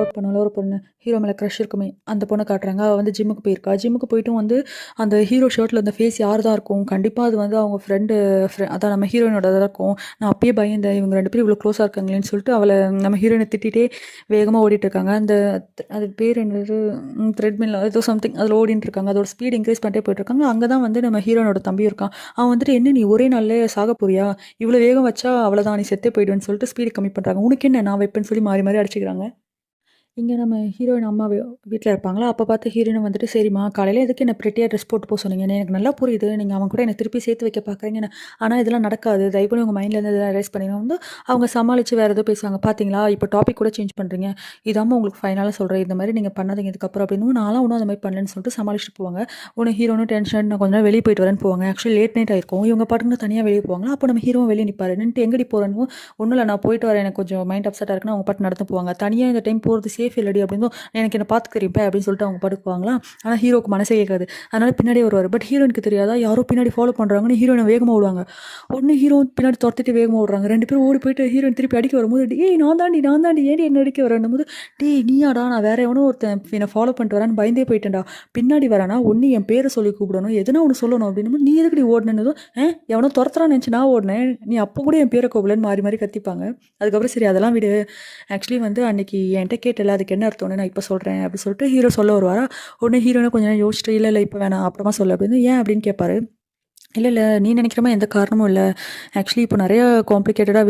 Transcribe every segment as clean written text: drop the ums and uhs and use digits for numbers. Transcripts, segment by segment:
Work பண்ணால ஒரு பொண்ணு hero மேலே க்ரஷ் இருக்குமே அந்த பொண்ணை காட்டுறாங்க. அவள் வந்து ஜிம்முக்கு போயிருக்கா. ஜிம்முக்கு போயிட்டும் வந்து அந்த ஹீரோ ஷர்ட்டில் அந்த ஃபேஸ் யார் தான் இருக்கும், கண்டிப்பாக அது வந்து அவங்க அதான் நம்ம ஹீரோயினோட தான் இருக்கும். நான் அப்பயே பயந்தேன், இவங்க 2 பேரும் இவ்வளோ க்ளோஸாக இருக்காங்களேன்னு சொல்லிட்டு அவளை நம்ம ஹீரோயினை திட்டிகிட்டே வேகமாக ஓடிட்டு இருக்காங்க. அது பேர் என்னது, த்ரெட்மில் ஏதோ சம்திங் அதில் ஓடிட்டு இருக்காங்க. அதோட ஸ்பீட் இன்க்ரீஸ் பண்ணிட்டே போயிட்டு இருக்காங்க. அங்கே தான் வந்து நம்ம ஹீரோனோட தம்பி இருக்கான். அவன் வந்துட்டு என்ன நீ ஒரே நாள்லேயே சாக போறியா, இவ்வளோ வேகம் வச்சா அவ்வளோதான் நீ செத்தே போயிடுவேன்னு சொல்லிட்டு ஸ்பீடு கம்மி பண்ணுறாங்க. உனக்கு என்ன நான் வைப்பேன்னு சொல்லி மாறி மாறி அடிச்சுக்கிறாங்க. இங்கே நம்ம ஹீரோயின் அம்மா வீட்டில் இருப்பாங்களா, அப்போ பார்த்து ஹீரோயின் வந்துட்டு சரிம்மா காலையில் எதுக்கு என்ன ப்ரெட்டியாக ட்ரெஸ் போட்டு போக சொன்னீங்க, எனக்கு நல்லா புரியுது நீங்கள் அவன் கூட என்னை திருப்பி சேர்த்து வைக்க பார்க்குறீங்கன்னு, ஆனால் இதெல்லாம் நடக்காது, தயவு பண்ணி உங்கள் மைண்ட்லேருந்து இதெல்லாம் ரைஸ் பண்ணிங்கன்னா வந்து அவங்க சமாளித்து வேறு ஏதோ பேசுவாங்க. பார்த்தீங்களா இப்போ டாபிக் கூட சேஞ்ச் பண்ணுறீங்க, இதாம்மா உங்களுக்கு ஃபைனலாக சொல்கிறேன், இந்த மாதிரி நீங்கள் பண்ணாதீங்க இதுக்கப்புறம் அப்படின்னு. நான்லாம் ஒன்றும் அந்த மாதிரி பண்ணலன்னு சொல்லிட்டு சமாளிச்சுட்டு போவாங்க. ஒன்று ஹீரோனும் டென்ஷன், நான் கொஞ்சம் நேரம் வெளியே போயிட்டு வரேன்னு போவாங்க. ஆக்சுவலி லேட் நைட் ஆயிருக்கும், இவங்க பாட்டுன்னு தனியாக வெளியே போவாங்க. அப்போ நம்ம ஹீரோவும் வெளியே நிற்பாரு. நின்றுட்டு எங்கடி போகிறேன்னு, ஒன்றும் இல்லை நான் போயிட்டு வரேன், எனக்கு கொஞ்சம் மைண்ட் அப்செட்டாக இருக்குன்னு அவங்க பாட்டு நடந்து போவாங்க. தனியாக இந்த டைம் போகிறது சேஃப் இல்லடி அப்படின்னு, எனக்கு என்ன பார்த்து தெரியுப்பா அப்படின்னு சொல்லிட்டு அவங்க படுக்குவாங்களா. ஆனால் ஹீரோக்கு மனசே கேட்காது, அதனால பின்னாடியே வருவார். பட் ஹீரோனுக்கு தெரியாதா யாரோ பின்னாடி ஃபாலோ பண்ணுறாங்கன்னு ஹீரோனை வேகமாக விடுவாங்க. உடனே ஹீரோ பின்னாடி துரத்திட்டு வேகமாக விடுறாங்க. 2 பேரும் ஓடி போயிட்டு ஹீரோயின் திருப்பி அடிக்க வரும்போது, ஏய் நான் தாண்டி ஏடி என்ன அடிக்க வரேன் போது, டேய் நீயாடா, நான் வேற எவனோ ஒருத்தன் என்னை ஃபாலோ பண்ணிட்டு வரேன்னு பயந்தே போயிட்டேன்டா, பின்னாடி வரானா ஒன்று என் பேரை சொல்லி கூப்பிடணும், எதுனா ஒன்று சொல்லணும் அப்படின்னு, நீ எதுக்கு ஓடினதும் எவனோ துரத்துறான்னு நினச்சி நான் ஓடினேன், நீ அப்போ கூட என் பேரை கூப்பிடலன்னு மாறி மாறி கத்திப்பாங்க. அதுக்கப்புறம் சரி அதெல்லாம் விடு, ஆக்சுவலி வந்து அன்னைக்கு என்கிட்ட கேட்டல அதுக்கு என்ன அர்த்தம்னு நான் இப்போ சொல்கிறேன் அப்படின்னு சொல்லிட்டு ஹீரோ சொல்ல வருவாரா. உடனே ஹீரோனை கொஞ்சம் நேரம் யோசிச்சுட்டு இல்லை இப்போ வேணாம் அப்புறமா சொல்ல அப்படின்னு, ஏன் அப்படின்னு கேட்பாரு. இல்லை நீ நினைக்கிற மாதிரி எந்த காரணமும் இல்லை, ஆக்சுவலி இப்போ நிறைய காம்ப்ளிகேட்டடாக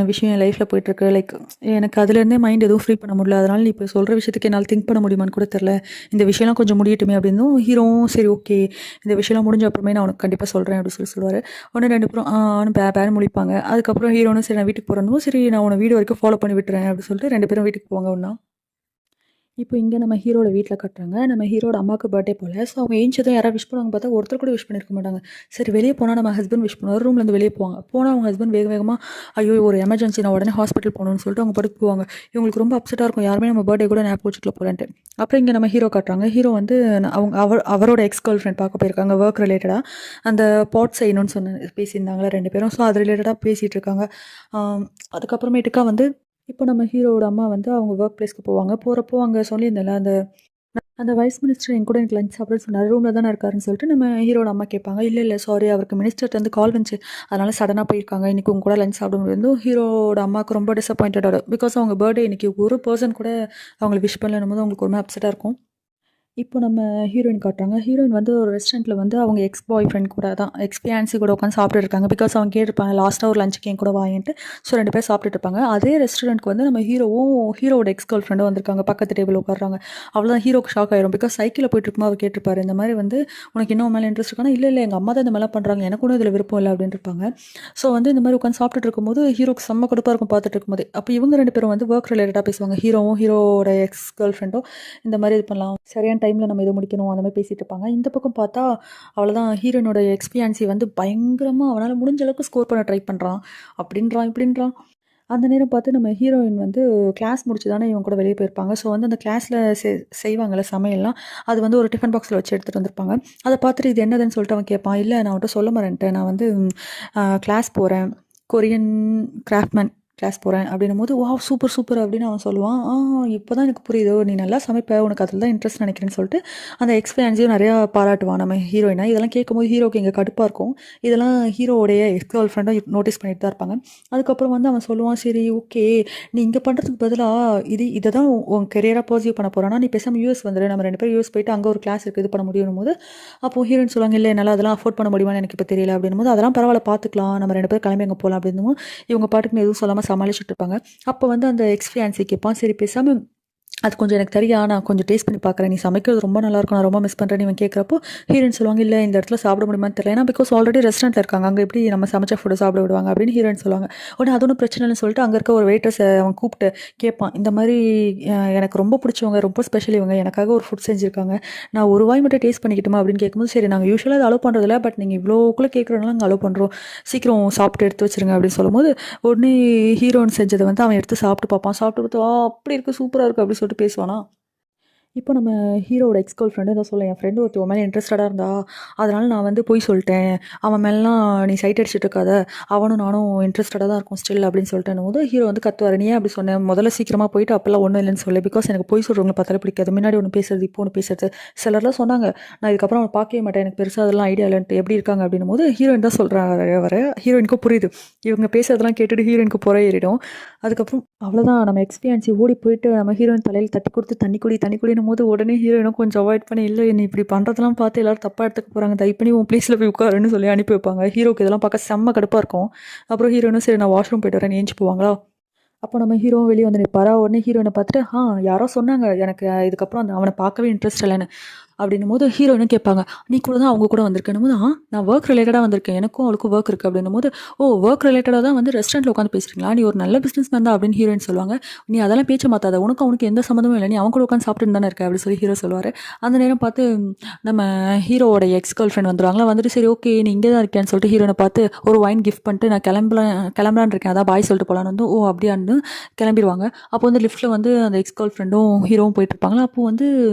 விஷயம் என் லைஃப்பில் போயிட்டுருக்கு, லைக் எனக்கு அதுலேருந்தே மைண்ட் எதுவும் ஃப்ரீ பண்ண முடியல, அதனால் நீ இப்போ சொல்கிற விஷயத்துக்கு என்னால் திங்க் பண்ண முடியுமான்னு கூட தெரில, இந்த விஷயம்லாம் கொஞ்சம் முடியட்டுமே அப்படின்னும் ஹீரோவும் சரி ஓகே இந்த விஷயம்லாம் முடிஞ்ச அப்புறமே நான் உனக்கு கண்டிப்பாக சொல்கிறேன் அப்படின்னு சொல்லுவார். உடனே 2 பேரும் அவனு பேன்னு முழிப்பாங்க. அதுக்கப்புறம் ஹீரோனும் சரி நான் வீட்டுக்கு போகிறனும், சரி நான் உன்னை வீடு வரைக்கும் ஃபாலோ பண்ணி விட்டுறேன் அப்படின்னு சொல்லிட்டு 2 பேரும் வீட்டுக்கு போவாங்க ஒன்றா. இப்போ இங்கே நம்ம ஹீரோட வீட்டில் கட்டுறாங்க. நம்ம ஹீரோட அம்மாவுக்கு பர்த்டே போல். ஸோ அவங்க ஏஞ்சதும் யாராவது விஷ் பண்ணுவாங்க பார்த்தா ஒருத்தர் கூட விஷ் பண்ணியிருக்க மாட்டாங்க. சரி வெளியே போனால் நம்ம ஹஸ்பண்ட் விஷ் பண்ணுவார். ரூம்லேருந்து வெளியே போவாங்க. போனால் அவங்க ஹஸ்பண்ட் வேகமாக ஐயோ ஒரு எமர்ஜென்சி நான் உடனே ஹாஸ்பிட்டல் போகணும்னு சொல்லிட்டு அவங்க படுத்து போவாங்க. இவங்களுக்கு ரொம்ப அப்செட்டாக இருக்கும், யாருமே நம்ம பர்த்டே கூட ஞாபகம் வச்சுக்கல போலன்ட்டு. அப்புறம் இங்கே நம்ம ஹீரோ காட்டுறாங்க. ஹீரோ வந்து அவரோட எக்ஸ் கேர்ள் ஃப்ரெண்ட் பார்க்க போயிருக்காங்க ஒர்க் ரிலேட்டடாக. அந்த பாட் செய்யணும்னு பேசியிருந்தாங்களா 2 பேரும். ஸோ அது ரிலேட்டடாக பேசிகிட்டு இருக்காங்க. அதுக்கப்புறமேட்டுக்கா வந்து இப்போ நம்ம ஹீரோவோட அம்மா வந்து அவங்க ஒர்க் பிளேஸ்க்கு போவாங்க. போகிறப்போ அங்கே சொல்லியிருந்தேன்ல அந்த அந்த வைஸ் மினிஸ்டர் என் கூட எனக்கு லஞ்ச் சாப்பிட்றேன்னு சொன்னார், ரூமில் தானே இருக்காருன்னு சொல்லிட்டு நம்ம ஹீரோட அம்மா கேட்பாங்க. இல்லை சாரி அவருக்கு மினிஸ்டர்ட்டு வந்து கால் வந்துச்சு, அதனால் சடனாக போயிருக்காங்க, இன்றைக்கி உங்க கூட லஞ்ச் சாப்பிட முடியாது. ஹீரோட அம்மாவுக்கு ரொம்ப டிசப்பாயிண்டடாக, பிகாஸ் அவங்க பர்த்டே இன்றைக்கி ஒரு பர்சன் கூட அவங்களை விஷ் பண்ணலன்னும் போது அவங்களுக்கு ரொம்ப அப்செட்டாக இருக்கும். இப்போ நம்ம ஹீரோயின் காட்டுறாங்க. ஹீரோயின் வந்து ஒரு ரெஸ்டாரண்ட்டில் வந்து அவங்க எக்ஸ் பாய் ஃப்ரெண்ட் கூட தான் எக்ஸ் ஃபியான்சி கூட உட்காந்து சாப்பிட்டுட்டு இருக்காங்க. பிகாஸ் அவங்க கேட்டிருப்பாங்க லாஸ்ட்டாக ஒரு லஞ்சுக்கு என் கூட வாங்கிட்டு. ஸோ 2 பேர் சாப்பிட்டுட்டு இருப்பாங்க. அதே ரெஸ்டாரண்ட்க்கு வந்து நம்ம ஹீரோவோட எக்ஸ் கேர்ள் ஃப்ரெண்டும் வந்திருக்காங்க. பக்கத்து டேபிள் உட்காடுறாங்க. அவ்வளோதான் ஹீரோக்கு ஷாக் ஆயிரும். பிகாஸ் சைக்கிளில் போயிட்டு இருக்கும்போது அவர் கேட்டிருப்பாரு இந்த மாதிரி வந்து உனக்கு இன்னும் மேலே இன்ட்ரெஸ்ட் இருக்கானா, இல்லை எங்கள் அம்மா தான் இந்த மாதிரிலாம் பண்ணுறாங்க, எனக்கு ஒன்றும் இதில் விருப்பம் இல்லை அப்படின்னு இருப்பாங்க. ஸோ வந்து இந்த மாதிரி உட்காந்து சாப்பிட்டுட்டு இருக்கும்போது ஹீரோக்கு செம்ம கடுப்பாக இருக்கும் பார்த்துட்டு இருக்கும்போது. அப்போ இவங்க 2 பேரும் வந்து ஒர்க் ரிலேட்டடாக பேசுவாங்க. ஹீரோவோட எக்ஸ் கேர்ள் ஃப்ரெண்டும் இந்த மாதிரி இது பண்ணலாம், சரியான டைமில் நம்ம இதை முடிக்கணும் அந்த மாதிரி பேசிகிட்டு இருப்பாங்க. இந்த பக்கம் பார்த்தா அவ்வளோதான் ஹீரோனோட எக்ஸ்பீரியன்ஸி வந்து பயங்கரமாக அவனால் முடிஞ்ச அளவுக்கு ஸ்கோர் பண்ண ட்ரை பண்ணுறான், அப்படின்றான் இப்படின்றான். அந்த நேரம் பார்த்து நம்ம ஹீரோயின் வந்து கிளாஸ் முடிச்சு தானே இவங்க கூட வெளியே போயிருப்பாங்க. ஸோ வந்து அந்த கிளாஸில் செய்வாங்கள்ல சமையல்லாம், அது வந்து ஒரு டிஃபன் பாக்ஸில் வச்சு எடுத்துகிட்டு வந்திருப்பாங்க. அதை பார்த்துட்டு இது என்னதுன்னு சொல்லிட்டு அவன் கேட்பான். இல்லை நான் அவன்கிட்ட சொல்ல மாட்டேன்ட்டேன், நான் வந்து கிளாஸ் போகிறேன், கொரியன் கிராஃப்ட்மேன் கிளாஸ் போகிறேன் அப்படின்னும் போது வா சூப்பர் அப்படின்னு அவன் சொல்லுவான். இப்போ தான் எனக்கு புரியுதோ நீ நல்லா சமைப்ப, உனக்கு அதில் தான் இன்ட்ரெஸ்ட் நினைக்கிறேன்னு சொல்லிட்டு அந்த எக்ஸ்பீரியன்ஸையும் நிறையா பாராட்டுவான் நம்ம ஹீரோயினா. இதெல்லாம் கேட்கும்போது ஹீரோக்கு இங்கே கடுப்பாக இருக்கும். இதெல்லாம் ஹீரோடைய எக்ஸ் கேர்ள் ஃப்ரெண்டும் நோட்டீஸ் பண்ணிட்டு தான் இருப்பாங்க. அதுக்கப்புறம் வந்து அவன் சொல்லுவான், சரி ஓகே நீ இங்கே பண்ணுறதுக்கு பதிலாக இதை தான் உன் கெரியராக பர்சியூ பண்ண போகிறான்னா நீ பேசாமல் யூஎஸ் வந்துடு, நம்ம 2 பேரும் யூஎஸ் போயிட்டு அங்கே ஒரு கிளாஸ் இருக்குது இது பண்ண முடியும் போது அப்போது ஹீரோயின் சொல்லுவாங்க, இல்லை என்னால் அதெல்லாம் அஃபோர்ட் பண்ண முடியுமான்னு எனக்கு இப்போ தெரியல அப்படின்னும் போது அதெல்லாம் பரவாயில்ல பார்த்துக்கலாம், நம்ம 2 பேரும் கிளம்பி அங்கே போகலாம் அப்படின்னும் இவங்க பாட்டுக்கு எதுவும் சொல்லாமல் சமாளிச்சுட்டு இருப்பாங்க. அப்போ வந்து அந்த எக்ஸ்பீரியன்ஸி கேட்பான், சரி பேசாமல் அது கொஞ்சம் எனக்கு தெரியா, நான் கொஞ்சம் டேஸ்ட் பண்ணி பார்க்குறேன், நீ சமைக்கிறது ரொம்ப நல்லாயிருக்கும், நான் ரொம்ப மிஸ் பண்ணுறேன் இவன் கேட்குறப்போ ஹீரோயின் சொல்லுவாங்க, இல்லை இந்த இடத்துல சாப்பிட முடியுமான்னு தெரியல, ஏன்னா பிகாஸ் ஆல்ரெடி ரெஸ்டாரண்ட்டில் இருக்காங்க, அங்கே எப்படி நம்ம சமைச்ச ஃபுட்டை சாப்பிட விடுவாங்க அப்படின்னு ஹீரோயின் சொல்லுவாங்க. உடனே அது ஒன்றும் பிரச்சனை இல்லைன்னு சொல்லிட்டு அங்கே இருக்க ஒரு வெயிட்ரஸை அவன் கூப்பிட்டு கேட்பான், இந்த மாதிரி எனக்கு ரொம்ப பிடிச்சவங்க, ரொம்ப ஸ்பெஷல் இவங்க எனக்காக ஒரு ஃபுட் செஞ்சுருக்காங்க, நான் ஒரு வாய் மட்டும் டேஸ்ட் பண்ணிக்கிட்டுமா அப்படின்னு கேட்கும்போது, சரி நாங்கள் யூஸ்வலாக அதை அலோவ் பண்ணுறதில்ல, பட் நீங்கள் இவ்வளோக்குள்ளே கேட்குறதுனால நாங்கள் அலோவ் பண்ணுறோம், சீக்கிரம் சாப்பிட்டு எடுத்து வச்சுருங்க அப்படின்னு சொல்லும்போது உடனே ஹீரோயின் செஞ்சதை வந்து அவன் எடுத்து சாப்பிட்டு பார்ப்பான். சாப்பிட்டு பார்த்தா அப்படி இருக்குது சூப்பராக இருக்குது அப்படி சொல்லிட்டு பேசுவானா. இப்போ நம்ம ஹீரோவோட எக்ஸ் கேர்ள் ஃப்ரெண்டு தான் சொல்ல என் ஃப்ரெண்டு ஒருத்தி உன் மேலே இன்ட்ரெஸ்டடாக இருந்தா அதனால் நான் வந்து போய் சொல்லிட்டேன் அவன் மேலாம் நீ சைட் அடிச்சுட்டு இருக்காத அவனும் நானும் இன்ட்ரெஸ்டடாக தான் இருக்கும் ஸ்டில் அப்படின்னு சொல்லிட்டேன் போது ஹீரோ வந்து கத்துவார் நீ ஏன் அப்படி சொன்னேன் முதல்ல சீக்கிரமாக போயிட்டு அப்போல்லாம் ஒன்றும் இல்லைன்னு சொல்லி பிகாஸ் எனக்கு போய் சொல்கிறவங்களை பார்த்தாலே பிடிக்காது முன்னாடி ஒன்று பேசுறது இப்போ ஒன்று பேசுறது சிலர்லாம் சொன்னாங்க நான் இதுக்கப்புறம் அவனை பார்க்கவே மாட்டேன் எனக்கு பெருசாக அதெல்லாம் ஐடியா இல்லைன்ட்டு எப்படி இருக்காங்க அப்படின்னும் போது ஹீரோயின் தான் சொல்கிறாங்க வர ஹீரோயினுக்கும் புரியுது இவங்க பேசுறதெல்லாம் கேட்டுட்டு ஹீரோயினுக்கு புற ஏறிடும் அதுக்கப்புறம் அவ்வளோதான் நம்ம எக்ஸ்பீரியன்ஸ் ஓடி போயிட்டு நம்ம ஹீரோயின் தலையில் தட்டி கொடுத்து தண்ணி குடினும் போது உடனே ஹீரோயினும் கொஞ்சம் அவாய்ட் பண்ணி இல்லை நீ இப்படி பண்ணுறதெல்லாம் பார்த்து எல்லாரும் தப்பாக எடுத்துக்க போகிறாங்க தயவு பண்ணி உன் ப்ளேஸில் போய் உட்காருன்னு சொல்லி அனுப்பி வைப்பாங்க ஹீரோக்கு இதெல்லாம் பார்க்க செம்ம கடுப்பாக இருக்கும் அப்புறம் ஹீரோயினும் சரி நான் வாஷ்ரூம் போய்ட்டு வரேன் ஏஞ்சி போவாங்களா அப்போ நம்ம ஹீரோவும் வெளியே வந்து நிற்பாரா உடனே ஹீரோயினை பார்த்துட்டு யாரோ சொன்னாங்க எனக்கு இதுக்கப்புறம் அந்த அவனை பார்க்கவே இன்ட்ரெஸ்ட் இல்லைன்னு அப்படின்னும் போது ஹீரோயினும் கேட்பாங்க நீ கூட தான் அவங்க கூட வந்திருக்கேன் போது நான் ஒர்க் ரிலேட்டடாக வந்திருக்கேன் எனக்கும் அவளுக்கும் ஒர்க் இருக்குது அப்படின்னும் போது ஒர்க் ரிலேட்டடாக தான் வந்து ரெஸ்டாரண்ட்டில் உட்காந்து பேசுகிறீங்களா நீ ஒரு நல்ல பிஸ்னஸ் மேன் தான் அப்படின்னு ஹீரோயின் சொல்லுவாங்க நீ அதெல்லாம் பேச்ச மாத்தாத உனக்கு அவனுக்கு எந்த சம்மந்தமும் இல்லை நீ அவங்க கூட உட்காந்து சாப்பிட்டு தானே இருக்க அப்படின்னு சொல்லி ஹீரோ சொல்லுவார் அந்த நேரம் பார்த்து நம்ம ஹீரோவோட எக்ஸ் கேர்ள் ஃப்ரெண்ட் வந்துடுவாங்களா வந்துட்டு சரி ஓகே நீ இங்கே தான் இருக்கேன்னு சொல்லிட்டு ஹீரோனை பார்த்து ஒரு வைன் கிஃப்ட் பண்ணிட்டு நான் கிளம்பலான்னு இருக்கேன் அதான் பாய் சொல்லிட்டு போகலான்னு வந்து அப்படியான்னு கிளம்பிடுவாங்க அப்போ வந்து லிஃப்ட்டில் வந்து அந்த எக்ஸ் கேர்ள் ஃப்ரெண்டும் ஹீரோவும் போயிட்டு இருப்பாங்களா அப்போ வந்து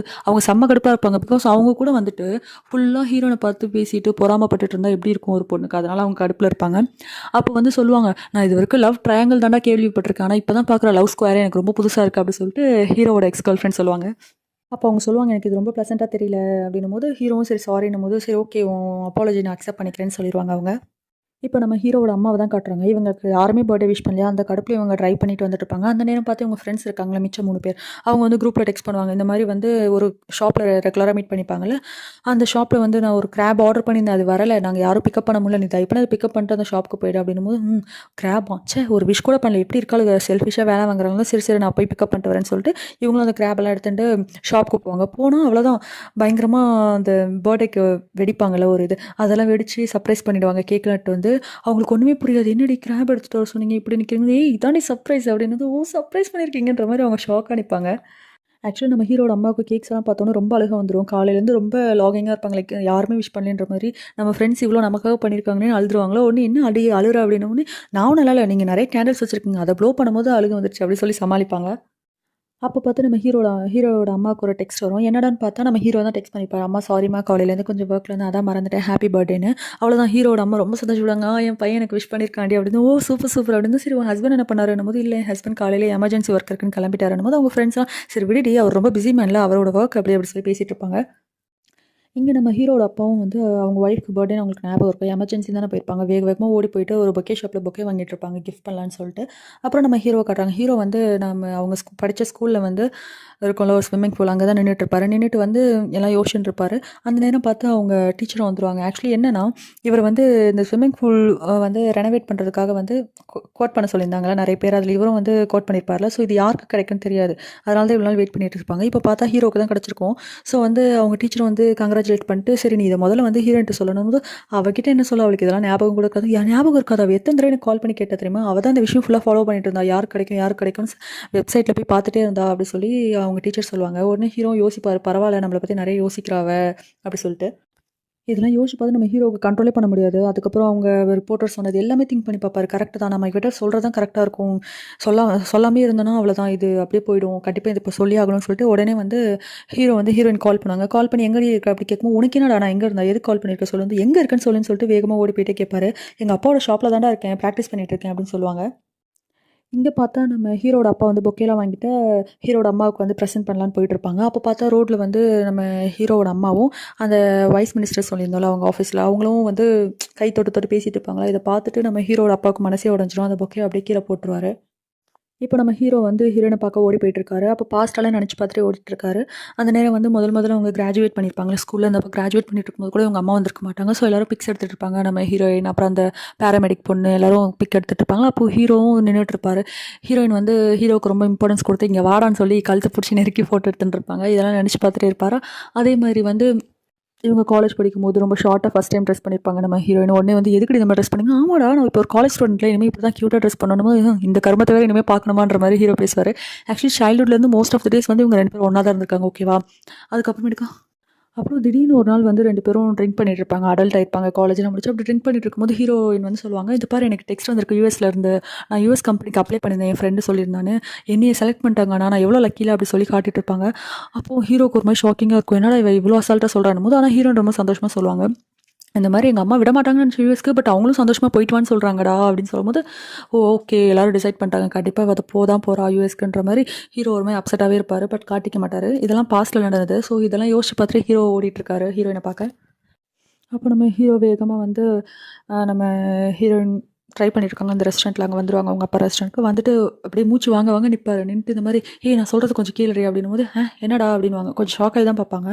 அவங்க செம்ம கடுப்பாக இருப்பாங்க பிகாஸ் அவங்க கூட வந்துட்டு ஃபுல்லாக ஹீரோனை பார்த்து பேசிட்டு பொறாமப்பட்டுட்டு இருந்தால் எப்படி இருக்கும் ஒரு பொண்ணுக்கு அதனால் அவங்க கடுப்பில் இருப்பாங்க அப்போ வந்து சொல்லுவாங்க நான் இது வரைக்கும் லவ் ட்ரையாங்கிள் தாண்டா கேள்விப்பட்டிருக்கேன் ஆனால் இப்போ தான் பார்க்குற லவ் ஸ்கொயரே எனக்கு ரொம்ப புதுசாக இருக்குது அப்படின்னு சொல்லிட்டு ஹீரோவோட எக்ஸ் கேர்ள் ஃப்ரெண்ட் சொல்லுவாங்க அப்போ அவங்க சொல்லுவாங்க எனக்கு இது ரொம்ப ப்ளசண்ட்டாக தெரியல அப்படின்னும் போது ஹீரோவும் சரி சாரின்னும் போது சரி ஓகே உன் அப்பாலஜி நான் அக்செப்ட் பண்ணிக்கிறேன்னு சொல்லிடுவாங்க அவங்க இப்போ நம்ம ஹீரோவோட அம்மாவை தான் காட்டுறாங்க இவங்களுக்கு யாருமே பர்த்டே விஷ் பண்ணலையா அந்த கடுப்பில் இவங்க ட்ரை பண்ணிட்டு வந்துட்டு இருப்பாங்க அந்த நேரம் பார்த்து இவங்க ஃப்ரெண்ட்ஸ் இருக்காங்களா மிச்சம் 3 பேர் அவங்க வந்து குரூப்பில் டெக்ஸ்ட் பண்ணுவாங்க இந்த மாதிரி வந்து ஒரு ஷாப்பில் ரெகுலராக மீட் பண்ணிப்பாங்கல்ல அந்த ஷாப்பில் வந்து நான் ஒரு கிராப் ஆர்டர் பண்ணியிருந்தேன் அது வரலை நாங்கள் யாரும் பிக்கப் பண்ண முடியல நீ தயப்பண்ணி அதை பிக்கப் பண்ணிட்டு அந்த ஷாப்புக்கு போய்டு அப்படின்னும் போது கிராப் ஆச்சே ஒரு விஷ் கூட பண்ணல எப்படி இருக்காது செல்ஃபிஷாக வேலை வாங்குறாங்களோ சரி நான் போய் பிக்கப் பண்ணிட்டு வரேன்னு சொல்லிட்டு இவங்களும் அந்த கிராபெல்லாம் எடுத்துகிட்டு ஷாப்புக்கு போவாங்க போனால் அவ்வளோதான் பயங்கரமாக அந்த பர்த்டேக்கு வெடிப்பாங்கள்ல ஒரு இது அதெல்லாம் வெடித்து சர்ப்ரைஸ் பண்ணிவிடுவாங்க கேக் நட்டு வந்து அவங்களுக்கு ஒன்றுமே புரியாது என்னடி கிராப் எடுத்துகிட்டு வர சொன்னீங்க இப்படி நிற்கிறீங்க இதானே சர்ப்ரைஸ் அப்படின்னு சர்ப்ரைஸ் பண்ணியிருக்கீங்கன்ற மாதிரி அவங்க ஷாக்காக நிற்பாங்க ஆக்சுவலி நம்ம ஹீரோட அம்மாவுக்கு கேக்ஸ் எல்லாம் பார்த்தோன்னா ரொம்ப அழகாக வந்துடும் காலையிலேருந்து ரொம்ப லாகிங்காக இருப்பாங்க லைக் யாருமே விஷ் பண்ணலன்ற மாதிரி நம்ம ஃப்ரெண்ட்ஸ் இவ்வளோ நமக்காக பண்ணியிருக்காங்கன்னு அழுதுருவாங்களோ ஒன்று என்ன அழுற அப்படின்னு நானும் நல்லா இல்லை நீங்கள் நிறைய கேண்டில்ஸ் வச்சுருக்கீங்க அதை ப்ளோ பண்ணும்போது அழுகு வந்துருச்சு அப்படின்னு சொல்லி சமாளிப்பாங்க அப்போ பார்த்து நம்ம ஹீரோட அம்மாவுக்கு ஒரு டெக்ஸ்ட் வரும் என்னடான்னு பார்த்தா நம்ம ஹீரோ தான் டெக்ஸ்ட் பண்ணிப்பாரு அம்மா சாரிம்மா காலையிலேருந்து கொஞ்சம் ஒர்க்லேருந்து அதான் மறந்துட்டேன் ஹாப்பி பர்த்டேன்னு அவ்வளோதான் ஹீரோட அம்மா ரொம்ப சந்தோஷப்படுவாங்க என் பையன் எனக்கு விஷ் பண்ணியிருக்காண்டி அப்படின்னு சூப்பர் அப்படின்னு சரி உன் ஹஸ்பண்ட் என்ன பண்ணாருன்னு போது இல்லை ஹஸ்பண்ட் காலையில் எமர்ஜென்சி ஒர்க் இருக்குன்னு கிளம்பிட்டாருன்னு போது அவங்க ஃப்ரெண்ட்ஸ்லாம் சரி விடுடி அவர் ரொம்ப பிஸி மேனில் அவரோட ஒர்க் அப்படி சொல்லி பேசிகிட்டு இருப்பாங்க இங்கே நம்ம ஹீரோட அப்பாவும் வந்து அவங்க ஒய்ஃப்க்கு பர்த்டே அவங்களுக்கு ஞாபகம் இருக்கும் எமர்ஜென்சி தானே போயிருப்பாங்க வேகமாக ஓடி போயிட்டு ஒரு பொக்கே ஷாப்பில் பொக்கே வாங்கிட்டு இருப்பாங்க கிஃப்ட் பண்ணலான்னு சொல்லிட்டு அப்புறம் நம்ம ஹீரோ காட்டுறாங்க ஹீரோ வந்து நம்ம அவங்க படித்த ஸ்கூலில் வந்து இருக்கும்ல ஒரு ஸ்விம்மிங் பூல் அங்கே தான் நின்றுட்டு வந்து எல்லாம் யோசிச்சுட்டு இருப்பார் அந்த நேரம் பார்த்து அவங்க டீச்சரும் வந்துடுவாங்க ஆக்சுவலி என்னென்னா இவர் வந்து இந்த ஸ்விம்மிங் பூல் வந்து ரெனோவேட் பண்ணுறதுக்காக வந்து கோட் பண்ண சொல்லியிருந்தாங்களா நிறைய பேர் அதில் இவரும் வந்து கோட் பண்ணியிருப்பார்ல ஸோ இது யாருக்கு கிடைக்குன்னு தெரியாது அதனால தான் இவ்வளோ நாள் வெயிட் பண்ணிட்டு இருப்பாங்க இப்போ பார்த்தா ஹீரோக்கு தான் கிடச்சிருக்கும் ஸோ வந்து அவங்க டீச்சர் வந்து கங்க்ராச்சுலேட் பண்ணிட்டு சரி நீ இதை முதல்ல வந்து ஹீரோன்ட்டு சொல்லணும் போது அவகிட்ட என்ன சொல்ல அவளுக்கு இதெல்லாம் ஞாபகம் கூட இருக்காது ஞாபகம் இருக்காது அவள் எத்தனை தடவை எனக்கு கால் பண்ணி கேட்ட தெரியுமா அவள் தான் இந்த விஷயம் ஃபுல்லாக ஃபாலோ பண்ணிட்டு இருந்தா யார் கிடைக்கும்னு வெப்சைட்டில் போய் பார்த்துட்டே இருந்தா அப்படி சொல்லி அவங்க டீச்சர் சொல்லுவாங்க உடனே ஹீரோ யோசிப்பார் பரவாயில்ல நம்மளை பற்றி நிறைய யோசிக்கிறாவ அப்படி சொல்லிட்டு இதெல்லாம் யோசிச்சு பார்த்து நம்ம ஹீரோவுக்கு கண்ட்ரோலே பண்ண முடியாது அதுக்கப்புறம் அவங்க ரிப்போர்ட்டர் சொன்னது எல்லாமே திங்க் பண்ணி பார்ப்பாரு கரெக்ட் தான் நம்ம கிட்ட சொல்கிறது தான் கரெக்டாக இருக்கும் சொல்லாமே இருந்தோன்னா அவ்வளோதான் இது அப்படியே போயிடும் கண்டிப்பாக இது இப்போ சொல்லி ஆகணும்னு சொல்லிட்டு உடனே வந்து ஹீரோ வந்து ஹீரோயின் கால் பண்ணுவாங்க கால் பண்ணி எங்கே இருக்க அப்படி கேட்கும்போது உனக்கு என்னடா நான் எங்கே இருந்தா எது கால் பண்ணியிருக்க சொல்லி வந்து எங்கே இருக்குன்னு சொல்லிட்டு வேகமாக ஓடி போயிட்டே கேட்பாரு எங்கள் அப்பாவோட ஷாப்பில் தாண்டா இருக்கேன் ப்ராக்டிஸ் பண்ணிட்டு இருக்கேன் அப்படின்னு சொல்லுவாங்க இங்கே பார்த்தா நம்ம ஹீரோட அப்பா வந்து பொக்கேலாம் வாங்கிட்டு ஹீரோட அம்மாவுக்கு வந்து ப்ரெசென்ட் பண்ணலான்னு போயிட்டுருப்பாங்க அப்போ பார்த்தா ரோட்டில் வந்து நம்ம ஹீரோட அம்மாவும் அந்த வைஸ் மினிஸ்டர் சொல்லியிருந்தோம்ல அவங்க ஆஃபீஸில் அவங்களும் வந்து கை தொட்டு பேசிகிட்டு இருப்பாங்களா இதை பார்த்துட்டு நம்ம ஹீரோட அப்பாவுக்கு மனசே உடஞ்சிரும் அந்த பொக்கே அப்படியே கீழே போட்டுருவாரு இப்போ நம்ம ஹீரோ வந்து ஹீரோனை பார்க்க ஓடி போயிட்டுருக்காரு அப்போ பாஸ்டெல்லாம் நினச்சி பார்த்துட்டு ஓடிட்டுருக்காரு அந்த நேரம் வந்து முதல்ல அவங்க கிராஜுவேட் பண்ணியிருப்பாங்க ஸ்கூலில் அந்த கிராஜுவேட் பண்ணிட்டு இருக்கும்போது கூட அவங்க அம்மா வந்திருக்க மாட்டாங்க ஸோ எல்லோரும் பிக்ஸ் எடுத்துகிட்டு இருப்பாங்க நம்ம ஹீரோயின் அப்புறம் அந்த பேராமெடிக் பொண்ணு எல்லோரும் பிக் எடுத்துகிட்டு இருப்பாங்க அப்போ ஹீரோவும் நின்றுட்டு இருப்பாரு ஹீரோயின் வந்து ஹீரோவுக்கு ரொம்ப இம்பார்ட்டன்ஸ் கொடுத்து இங்கே வாடான்னு சொல்லி கழுத்து பிடிச்சி நெருக்கி ஃபோட்டோ எடுத்துகிட்டு இருப்பாங்க இதெல்லாம் நினச்சி பார்த்துட்டே இருப்பாரா அதே மாதிரி வந்து இவங்க காலேஜ் படிக்கும்போது ரொம்ப ஷார்ட்டாக ஃபஸ்ட் டைம் ட்ரெஸ் பண்ணியிருப்பாங்க நம்ம ஹீரோயின் உடனே வந்து எதுக்கு இந்த மாதிரி ட்ரெஸ் பண்ணுங்க ஆமாடா நான் இப்போ ஒரு காலேஜ் ஸ்டூடெண்ட்டில் இனிமேல் இப்படி தான் க்யூட்டாக ட்ரெஸ் பண்ணணும் இந்த கர்மத்தை வேறு இனிமேல் பார்க்கணுமான்ற மாதிரி ஹீரோ பேசுவார் ஆக்சுவலி சைல்டுஹுட்லேருந்து மோஸ்ட் ஆஃப் த டேஸ் வந்து இவங்க 2 பேரும் ஒன்றா தான் இருந்திருக்காங்க ஓகேவா அதுக்கப்புறமேட்டுக்கா அப்புறம் திடீர்னு ஒரு நாள் வந்து 2 பேரும் ட்ரிங்க் பண்ணிட்டு இருப்பாங்க. அடல்ட் ஆயிருப்பாங்க. காலேஜ்லாம் முடிச்சு அப்படி ட்ரிங்க் பண்ணிட்டு இருக்கும்போது ஹீரோயின் வந்து சொல்லுவாங்க, "இது பாரு எனக்கு டெக்ஸ்ட் வந்திருக்கு யுஎஸ்லேருந்து. நான் யுஎஸ் கம்பெனிக்கு அப்ளை பண்ணியிருந்தேன். என் ஃப்ரெண்டு சொல்லியிருந்தான்னு. என்னைய செலக்ட் பண்ணிட்டாங்க ஆனா நான் எவ்வளோ லக்கில" அப்படி சொல்லி காட்டிட்டு இருப்பாங்க. அப்போ ஹீரோக்கு ஒரு மாரி ஷாக்கிங்கா இருக்கும். என்னடா இவ இவ்வளோ அசால்ட்டா சொல்றான்னும்போது, ஆனா ஹீரோயின் ரொம்ப சந்தோஷமா சொல்லுவாங்க. இந்த மாரி எங்க அம்மா விடமாட்டாங்கன்னு யுஎஸ்க்கு. பட் அவங்களும் சந்தோஷமா போயிட்டு வான்னு சொல்றாங்கடா அப்படின்னு சொல்லும்போது, ஓ! ஓகே எல்லாரும் டிசைட் பண்ணிட்டாங்க. கண்டிப்பா இவ தான் போறா யுஎஸ்க்குன்ற மாரி ஹீரோ ஒரு மாரி அப்செட்டாவே இருப்பாரு. பட் காட்டிக்க மாட்டாரு. இதெல்லாம் பாஸ்ட்ல நடந்தது. ஸோ இதெல்லாம் யோசிச்சு பார்த்துட்டு ஹீரோ ஓடிட்டுருக்காரு ஹீரோயின பார்க்க. அப்போ நம்ம ஹீரோ வேகமா வந்து நம்ம ஹீரோயின் ட்ரை பண்ணிட்டுருக்காங்க அந்த ரெஸ்டாரண்ட்ல. அங்கே வந்துருவாங்க அவங்க அப்பா ரெஸ்டாரண்ட்க்கு. வந்துட்டு அப்படியே மூச்சு வாங்க வாங்க நிப்பாரு. நின்னுட்டு இந்த மாரி, "ஏய் நான் சொல்றது கொஞ்சம் கேளுடி" அப்படின்னும்போது, என்னடா?" அப்படின்னுவாங்க. கொஞ்சம் ஷாக் ஆகி தான் பார்ப்பாங்க.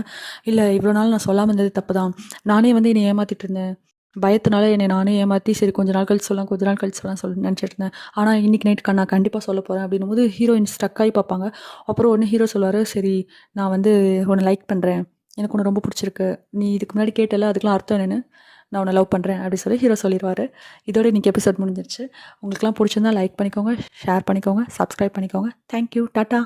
"இல்ல இவ்வளோ நாள் நான் சொல்லாம இருந்தது தப்பு தான். நானே வந்து என்னைய ஏமாத்திட்டு இருந்தேன். பயத்தினால என்னை நானே ஏமாத்தி, சரி கொஞ்ச நாள் கழிச்சு சொல்லலாம், கொஞ்ச நாள் கழிச்சு சொல்லலாம்னு சொல்லி நினச்சிட்டு இருந்தேன். ஆனா இன்னைக்கு நைட் நான் கண்டிப்பா சொல்ல போறேன்" அப்படின்னும்போது ஹீரோயின் ஸ்ட்ரக் ஆகி பார்ப்பாங்க. அப்புறம் உடனே ஹீரோ சொல்லுவாரு, "சரி நான் வந்து உன்ன லைக் பண்றேன். எனக்கு உன்ன ரொம்ப புடிச்சிருக்கு. நீ இதுக்கு முன்னாடி கேட்டல்ல அதுக்கெல்லாம் அர்த்தம் என்னன்னு? நான் உன்ன லவ் பண்றேன்" அப்படி சொல்லி ஹீரோ சொல்லிருவாரு. இதோட இன்னைக்கு எபிசோட் முடிஞ்சிருச்சு. உங்களுக்குலாம் புடிச்சிருந்தா லைக் பண்ணிக்கோங்க, ஷேர் பண்ணிக்கோங்க, சப்ஸ்கிரைப் பண்ணிக்கோங்க. Thank you. டாட்டா.